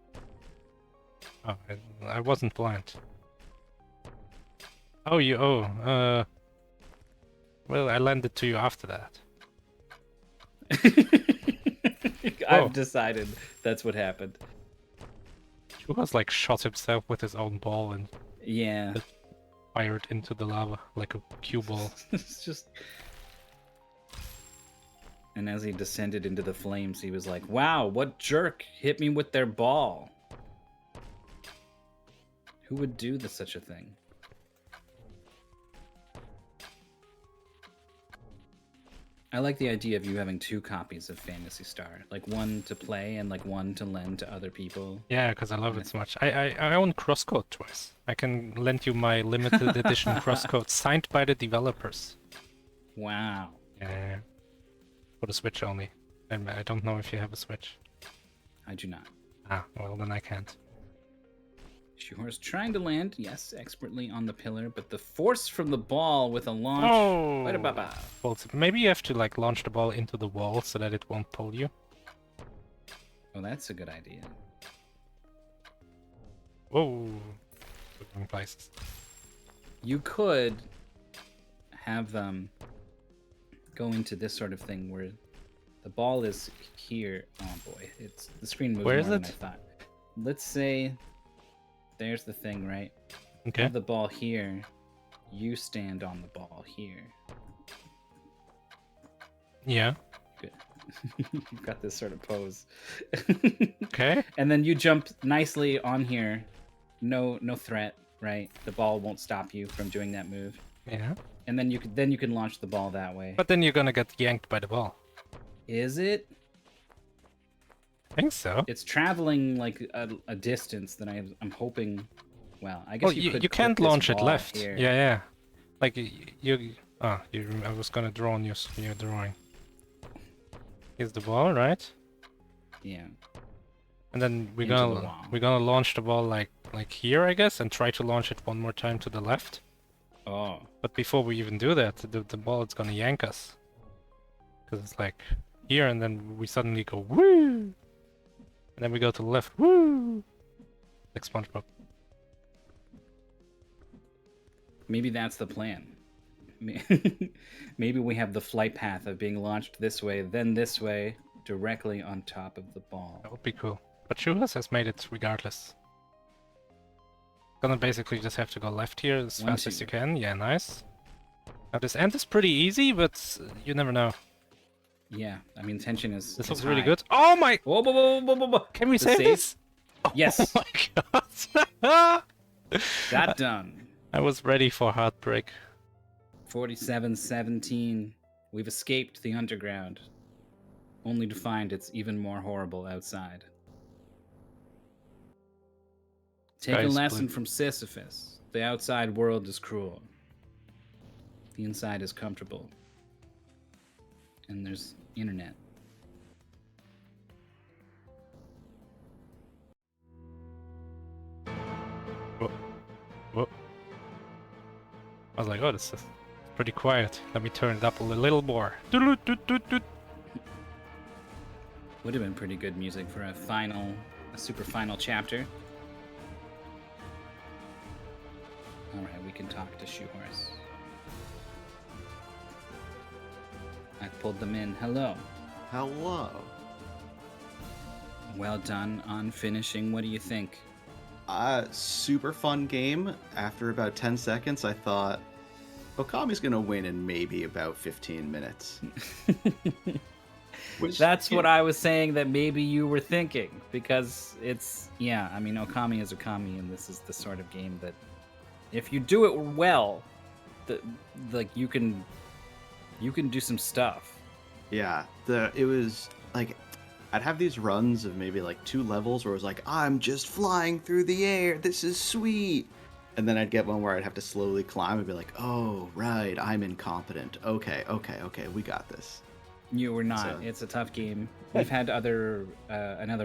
Oh, I wasn't blind. Oh, well, I lent it to you after that. I've decided that's what happened. He was like shot himself with his own ball and Yeah. fired into the lava like a cue ball. It's just... And as he descended into the flames, he was like, wow, what jerk hit me with their ball? Who would do such a thing? I like the idea of you having two copies of Phantasy Star. Like one to play and like one to lend to other people. Yeah, because I love it so much. I own Crosscode twice. I can lend you my limited edition Crosscode signed by the developers. Wow. Yeah. For the Switch only. I don't know if you have a Switch. I do not. Ah, well then I can't. Shoehorse trying to land, yes, expertly on the pillar, but the force from the ball with a launch. Oh! Ba-da-ba-ba. Well, maybe you have to like launch the ball into the wall so that it won't pull you. Oh, that's a good idea. Whoa! Wrong places. You could have them go into this sort of thing where the ball is here. Oh boy, the screen moves Where more is than it? I thought. Let's say there's the thing, right? Okay. Have the ball here. You stand on the ball here. Yeah. Good. You've got this sort of pose. Okay. And then you jump nicely on here. No threat, right? The ball won't stop you from doing that move. Yeah. And then you can launch the ball that way. But then you're gonna get yanked by the ball. Is it? I think so. It's traveling like a distance that I'm hoping. Well, I guess Well, you could. you put can't this launch it ball left. here. Yeah, yeah. Like you. I was gonna draw on your drawing. Here's the ball, right? Yeah. And then we're Into the gonna wall. launch the ball like here, I guess, and try to launch it one more time to the left. Oh. But before we even do that, the ball is gonna yank us. Because it's like here, and then we suddenly go woo, and then we go to the left, woo, like SpongeBob. Maybe that's the plan. Maybe we have the flight path of being launched this way, then this way, directly on top of the ball. That would be cool. But Shoehorse has made it regardless. Gonna basically just have to go left here as fast as you can. Yeah, nice. Now this end is pretty easy, but you never know. Yeah, I mean tension is. This is looks really high. good. Oh my! Whoa, whoa, whoa, whoa, whoa, whoa. Can we The save save? this? Yes. Oh my god! Got done. I was ready for heartbreak. 47-17. We've escaped the underground, only to find it's even more horrible outside. Take Sky a is lesson blue. from Sisyphus. The outside world is cruel. The inside is comfortable. And there's internet. Whoa. I was like, oh, this is pretty quiet. Let me turn it up a little more. Doot-doot-doot-doot-doot. Would have been pretty good music for a super final chapter. Alright, we can talk to Shoehorse. I pulled them in. Hello. Hello. Well done on finishing. What do you think? Super fun game. After about 10 seconds, I thought, Okami's gonna win in maybe about 15 minutes. Which, That's what I was saying that maybe you were thinking, because it's, yeah, I mean, Okami is Okami, and this is the sort of game that if you do it well, like you can do some stuff. Yeah, it was like, I'd have these runs of maybe like 2 levels where it was like, I'm just flying through the air, this is sweet. And then I'd get one where I'd have to slowly climb and be like, oh, right, I'm incompetent. Okay, we got this. You were not. So- It's a tough game. We've had another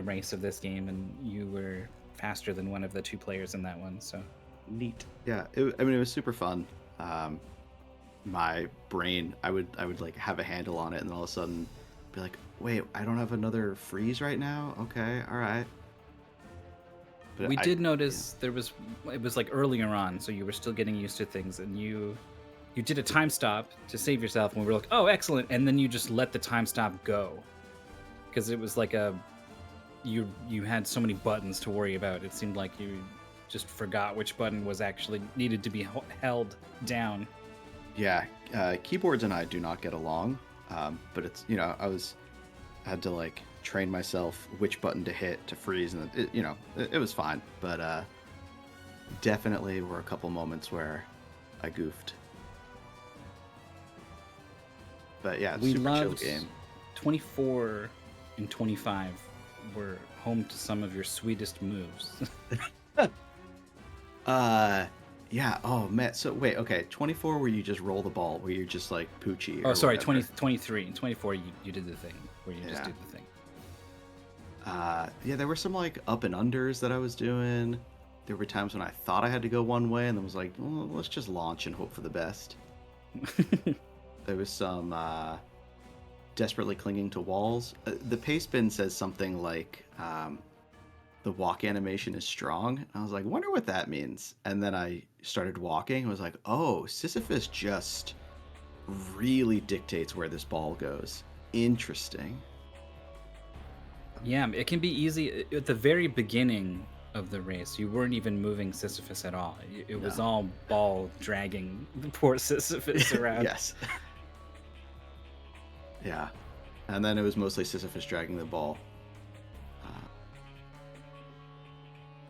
race of this game, and you were faster than one of the 2 players in that one. So Neat. Yeah, it was super fun. My brain, I would like have a handle on it, and then all of a sudden be like, wait, I don't have another freeze right now? Okay, all right. But we did notice it was like earlier on, so you were still getting used to things, and you did a time stop to save yourself, and we were like, oh, excellent, and then you just let the time stop go, because it was like you had so many buttons to worry about. It seemed like you just forgot which button was actually needed to be held down. Yeah, keyboards and I do not get along, but it's, I had to like train myself which button to hit to freeze, and it was fine, but definitely were a couple moments where I goofed. But yeah, We super chill loved game. 24 and 25 were home to some of your sweetest moves. Yeah, oh man, so wait, okay, 24 where you just roll the ball, where you're just like Poochie. Oh, or sorry, whatever. 23 and 24 you did the thing where you just Yeah. did the thing. Yeah, there were some like up and unders that I was doing. There were times when I thought I had to go one way and then was like, well, let's just launch and hope for the best. There was some desperately clinging to walls. The paste bin says something like, the walk animation is strong. I was like, wonder what that means. And then I started walking and was like, oh, Sisyphus just really dictates where this ball goes. Interesting. Yeah, it can be easy at the very beginning of the race. You weren't even moving Sisyphus at all. It was No. all ball dragging the poor Sisyphus around. Yes. Yeah. And then it was mostly Sisyphus dragging the ball.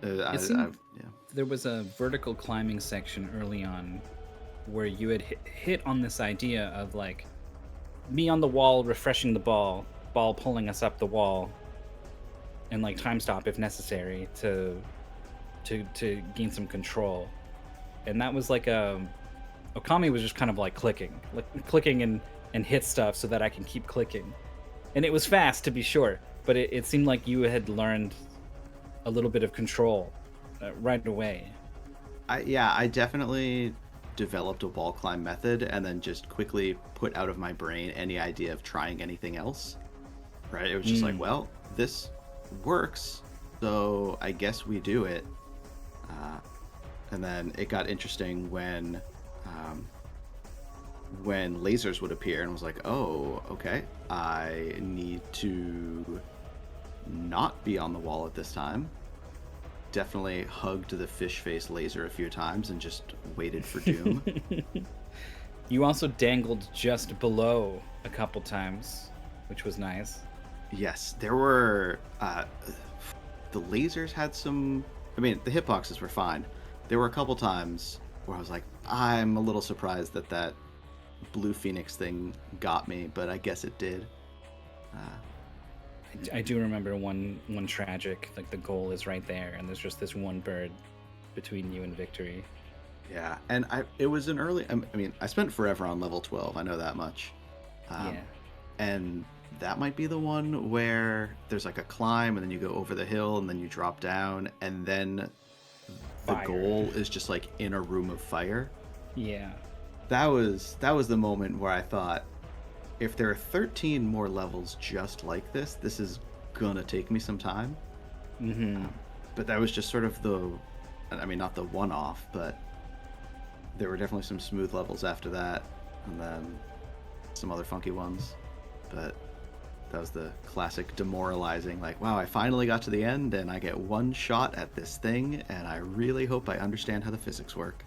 It seemed there was a vertical climbing section early on where you had hit on this idea of like me on the wall refreshing the ball pulling us up the wall, and like time stop if necessary to gain some control. And that was like Okami was just kind of like clicking and hit stuff so that I can keep clicking. And it was fast, to be sure, but it seemed like you had learned a little bit of control right away. I definitely developed a wall climb method and then just quickly put out of my brain any idea of trying anything else. Right? It was just like, well, this works, so I guess we do it. And then it got interesting when lasers would appear, and was like, oh, okay, I need to not be on the wall at this time. Definitely hugged the fish face laser a few times and just waited for doom. You also dangled just below a couple times, which was nice. Yes, there were the lasers had some, I mean, the hitboxes were fine. There were a couple times where I was like, I'm a little surprised that blue phoenix thing got me, but I guess it did. I do remember one tragic, like the goal is right there and there's just this one bird between you and victory. Yeah, and it was an early, I mean, I spent forever on level 12, I know that much. Yeah. And that might be the one where there's like a climb and then you go over the hill and then you drop down and then the goal is just like in a room of fire. Yeah. That was the moment where I thought, if there are 13 more levels just like this is gonna take me some time. Mm-hmm. But that was just sort of I mean, not the one-off, but there were definitely some smooth levels after that, and then some other funky ones. But that was the classic demoralizing, like, wow, I finally got to the end and I get one shot at this thing, and I really hope I understand how the physics work.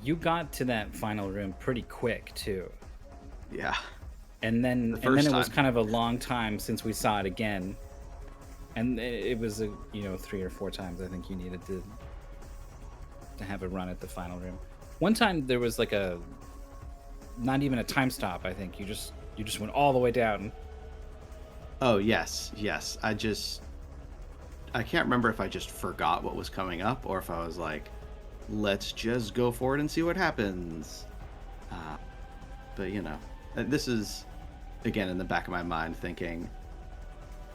You got to that final room pretty quick too. Yeah. And then it was kind of a long time since we saw it again. And it was 3 or 4 times I think you needed to have a run at the final room. One time there was like not even a time stop, I think. You just went all the way down. Oh, yes. I can't remember if I just forgot what was coming up or if I was like, let's just go for it and see what happens. But this is, again, in the back of my mind thinking,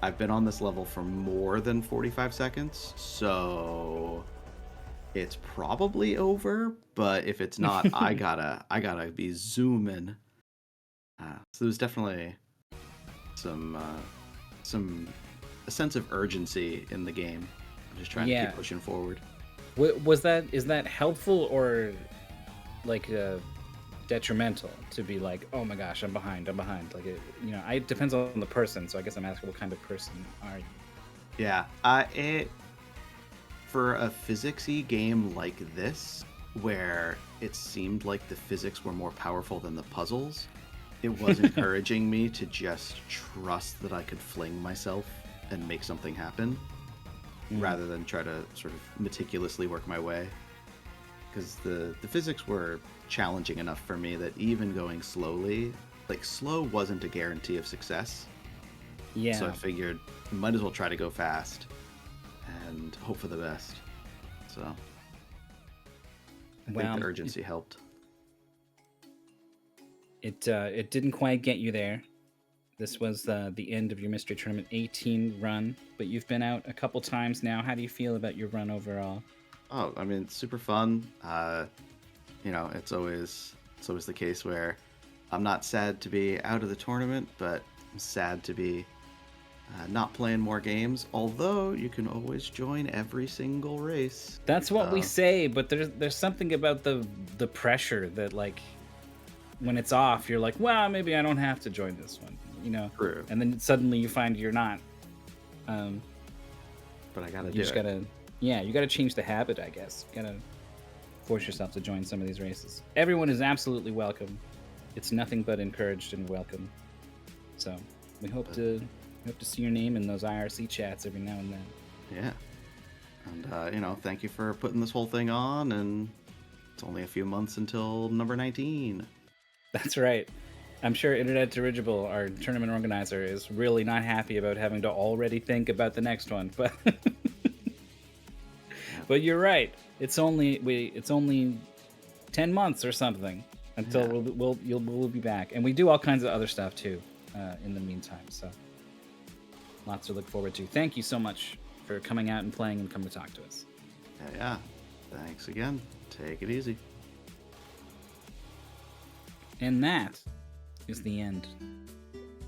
I've been on this level for more than 45 seconds, so it's probably over, but if it's not, I gotta be zooming. So there's definitely a sense of urgency in the game. I'm just trying to keep pushing forward. Is that helpful or like detrimental to be like, oh my gosh, I'm behind? Like it depends on the person. So I guess I'm asking, what kind of person are you? Yeah, for a physicsy game like this, where it seemed like the physics were more powerful than the puzzles, it was encouraging me to just trust that I could fling myself and make something happen, rather than try to sort of meticulously work my way. Because the physics were challenging enough for me that even going slowly, like slow wasn't a guarantee of success. Yeah. So I figured might as well try to go fast and hope for the best. So I think the urgency helped. It didn't quite get you there. This was the end of your Mystery Tournament 18 run, but you've been out a couple times now. How do you feel about your run overall? Oh, I mean, it's super fun. It's always the case where I'm not sad to be out of the tournament, but I'm sad to be not playing more games. Although you can always join every single race. That's what we say, but there's something about the pressure that, like, when it's off, you're like, well, maybe I don't have to join this one, True. And then suddenly you find you're not. But I gotta you gotta change the habit, I guess. You gotta force yourself to join some of these races. Everyone is absolutely welcome. It's nothing but encouraged and welcome. So we hope to see your name in those IRC chats every now and then. Yeah. And thank you for putting this whole thing on and It's only a few months until number 19. That's right. I'm sure Internet Dirigible, our tournament organizer, is really not happy about having to already think about the next one. But but you're right. It's only 10 months or something until we'll be back, and we do all kinds of other stuff too in the meantime. So lots to look forward to. Thank you so much for coming out and playing and coming to talk to us. Yeah. Thanks again. Take it easy. And that is the end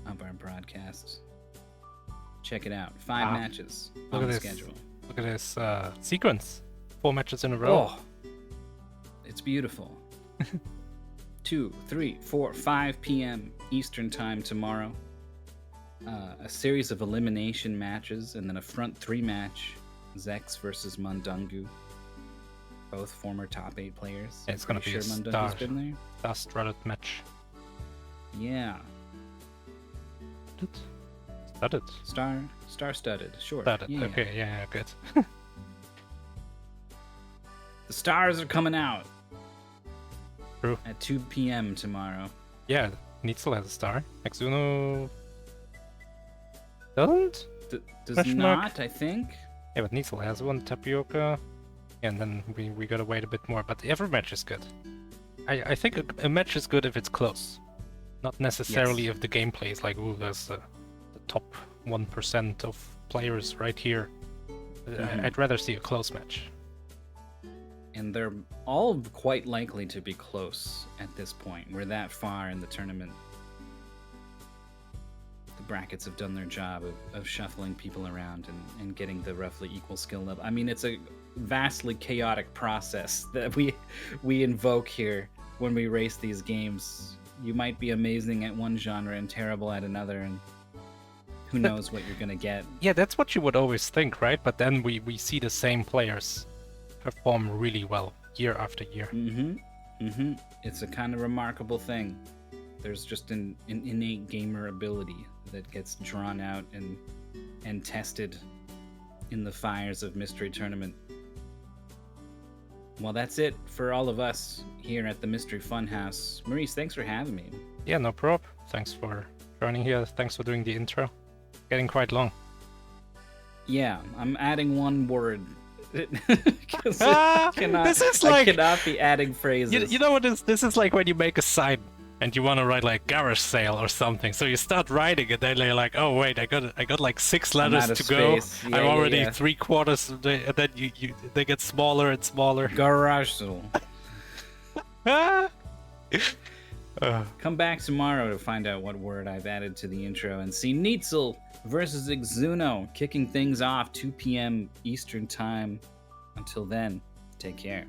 of our broadcast. Check it out. 5 matches on the schedule. Look at this sequence. 4 matches in a row. Oh, it's beautiful. 2, 3, 4, 5 p.m. Eastern time tomorrow. A series of elimination matches, and then a front 3 match. Zex versus Mundungu. Both former top 8 players. Yeah, it's going to be sure a Mundungu's been there? star-studded match. Yeah. Studded? Star-studded, sure. Studded, Yeah. okay, yeah, good. The stars are coming out. True. At 2 p.m. tomorrow. Yeah, Neitzel has a star. Exuno doesn't? Does Question not, mark? I think. Yeah, but Neitzel has one. Tapioca. And then we gotta wait a bit more. But every match is good. I think a match is good if it's close. Not necessarily if the gameplay is like, ooh, there's the top 1% of players right here. I'd rather see a close match. And they're all quite likely to be close at this point. We're that far in the tournament. The brackets have done their job of shuffling people around and getting the roughly equal skill level. I mean, it's a vastly chaotic process that we invoke here when we race these games. You might be amazing at one genre and terrible at another, and who knows what you're gonna get. Yeah, that's what you would always think, right? But then we see the same players perform really well year after year. It's a kind of remarkable thing. There's just an innate gamer ability that gets drawn out and tested in the fires of Mystery Tournament. Well, that's it for all of us here at the Mystery Funhouse. Maurice, thanks for having me. Yeah, no prob. Thanks for joining here. Thanks for doing the intro. Getting quite long. Yeah, I'm adding one word. This is I like... cannot be adding phrases. You know what this is like when you make a sign and you want to write like garage sale or something. So you start writing it, then you're like, oh wait, I got like 6 letters to go. Yeah, I'm already 3/4, and then they get smaller and smaller. Garage sale. Come back tomorrow to find out what word I've added to the intro and see Neitzel versus Exuno kicking things off 2 p.m. Eastern Time. Until then, take care.